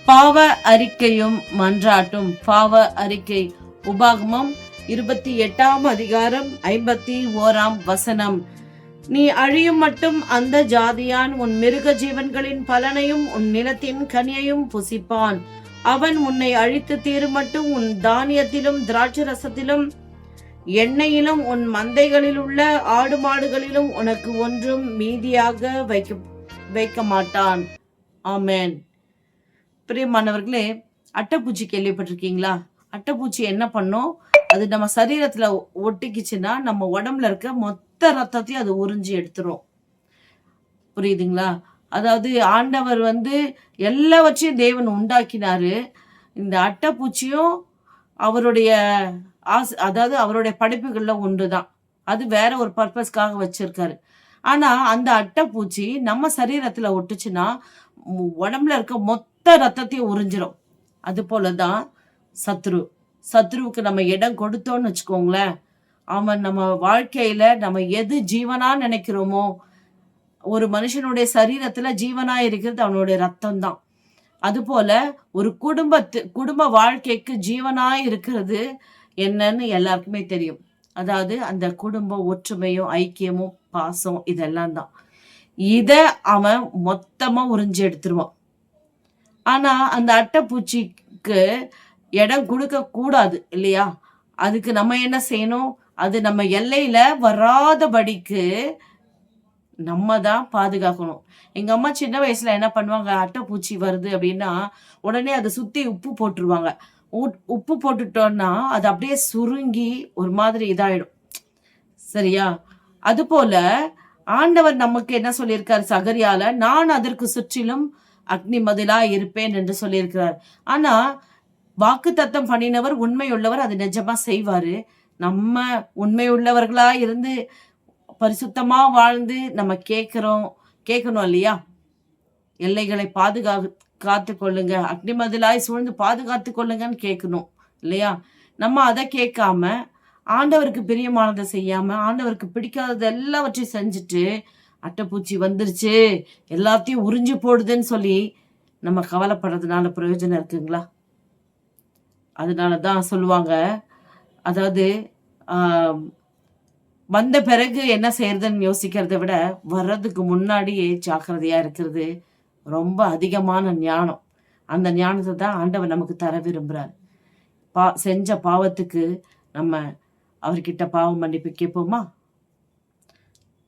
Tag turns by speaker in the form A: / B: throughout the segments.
A: பாவ அறிக்கையும் மன்றாட்டும். பாவ அறிக்கை. உபாகமம் 28ஆம் அதிகாரம் 51ஆம் வசனம். நீ அழியும் மட்டும் அந்த ஜாதியான் உன் மிருக ஜீவன்களின் பலனையும் உன் நிலத்தின் கனியையும் புசிப்பான். அவன் உன்னை அழித்து தீரும் மட்டும் உன் தானியத்திலும் திராட்சரசத்திலும் எண்ணெயிலும் உன் மந்தைகளில் உள்ள ஆடு மாடுகளிலும் உனக்கு ஒன்றும் மீதியாக வைக்க மாட்டான். ஆமென். பிரியமானவர்களே, அட்டைப்பூச்சி கேள்விப்பட்டிருக்கீங்களா? அட்டைப்பூச்சி என்ன பண்ணும்? அது நம்ம சரீரத்துல ஒட்டிக்குச்சுன்னா நம்ம உடம்புல இருக்க மொத்த ரத்தத்தையும் அது உறிஞ்சி எடுத்துரும். புரியுதுங்களா? அதாவது ஆண்டவர் எல்லாவற்றையும் தேவன் உண்டாக்கினாரு. இந்த அட்டைப்பூச்சியும் அவருடைய அதாவது அவருடைய படைப்புகள்ல ஒன்றுதான். அது வேற ஒரு பர்பஸ்க்காக வச்சிருக்காரு. ஆனா அந்த அட்டைப்பூச்சி நம்ம சரீரத்துல ஒட்டுச்சுன்னா உடம்புல இருக்க மொத்த ரத்தத்தையும் உறிஞ்சிரும். அது போலதான் சத்ருவுக்கு நம்ம இடம் கொடுத்தோம்னு வச்சுக்கோங்களேன், அவன் நம்ம வாழ்க்கையில நம்ம எது ஜீவனா நினைக்கிறோமோ, ஒரு மனுஷனுடைய சரீரத்துல ஜீவனா இருக்கிறது அவனுடைய ரத்தம் தான். அது போல ஒரு குடும்ப வாழ்க்கைக்கு ஜீவனா இருக்கிறது என்னன்னு எல்லாருக்குமே தெரியும். அதாவது அந்த குடும்ப ஒற்றுமையும் ஐக்கியமும் பாசம் இதெல்லாம் தான். இத அவன் மொத்தமா உறிஞ்சி எடுத்துருவான். ஆனா அந்த அட்டைப்பூச்சிக்கு இடம் கொடுக்க கூடாது இல்லையா? அதுக்கு நம்ம என்ன செய்யணும்? அது நம்ம எல்லையில வராதபடிக்கு நம்ம தான் பாதுகாக்கணும். எங்க அம்மா சின்ன வயசுல என்ன பண்ணுவாங்க, அட்டைப்பூச்சி வருது அப்படின்னா உடனே அதை சுத்தி உப்பு போட்டுருவாங்க. உப்பு போட்டுட்டோம்னா அது அப்படியே சுருங்கி ஒரு மாதிரி இதாயிடும். சரியா? அது போல ஆண்டவர் நமக்கு என்ன சொல்லியிருக்காரு சகரியால, நான் அதற்கு சுற்றிலும் அக்னி மதிலா இருப்பேன் என்று சொல்லியிருக்கிறார். ஆனா வாக்குத்தத்தம் பண்ணினவர் உண்மையுள்ளவர், அது நிஜமா செய்வாரு. நம்ம உண்மையுள்ளவர்களா இருந்து பரிசுத்தமா வாழ்ந்து நம்ம கேட்கணும் இல்லையா? எல்லைகளை காத்து கொள்ளுங்க, அக்னி மதிலாய் சூழ்ந்து பாதுகாத்து கொள்ளுங்கன்னு கேட்கணும் இல்லையா? நம்ம அதை கேட்காம ஆண்டவருக்கு பிரியமானதை செய்யாம ஆண்டவருக்கு பிடிக்காதது எல்லாவற்றையும் செஞ்சுட்டு அட்டைப்பூச்சி வந்துருச்சு எல்லாத்தையும் உறிஞ்சு போடுதுன்னு சொல்லி நம்ம கவலைப்படுறதுனால பிரயோஜனம் இருக்குங்களா? அதனாலதான் சொல்லுவாங்க, அதாவது வந்த பிறகு என்ன செய்யறதுன்னு யோசிக்கிறத விட வர்றதுக்கு முன்னாடியே ஜாக்கிரதையா இருக்கிறது ரொம்ப அதிகமான ஞானம். அந்த ஞானத்தை தான் ஆண்டவர் நமக்கு தர விரும்புறார். செஞ்ச பாவத்துக்கு நம்ம அவர்கிட்ட பாவ மன்னிப்பு கேட்போமா?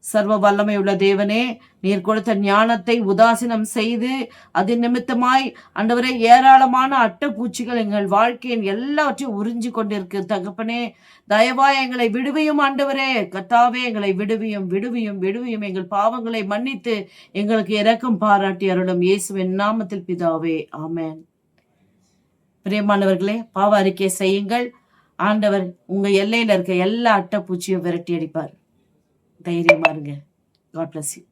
A: சர்வ வல்லமை உள்ள தேவனே, நீர் கொடுத்த ஞானத்தை உதாசீனம் செய்து அது நிமித்தமாய் ஆண்டவரே ஏராளமான அட்டைப்பூச்சிகள் எங்கள் வாழ்க்கையின் எல்லாவற்றையும் உறிஞ்சி கொண்டிருக்கு. தகப்பனே, தயவாய் எங்களை விடுவியும் ஆண்டவரே. கர்த்தாவே, எங்களை விடுவியும் எங்கள் பாவங்களை மன்னித்து எங்களுக்கு இரக்கம் பாராட்டி அருளும். இயேசுவின் நாமத்தில் பிதாவே, ஆமென். பிரியமானவர்களே, பாவ அறிக்கை செய்யுங்கள். ஆண்டவர் உங்க எல்லையில இருக்க எல்லா அட்டைப்பூச்சியும் விரட்டி அடிப்பார். தைரியமா இருங்க. God bless you.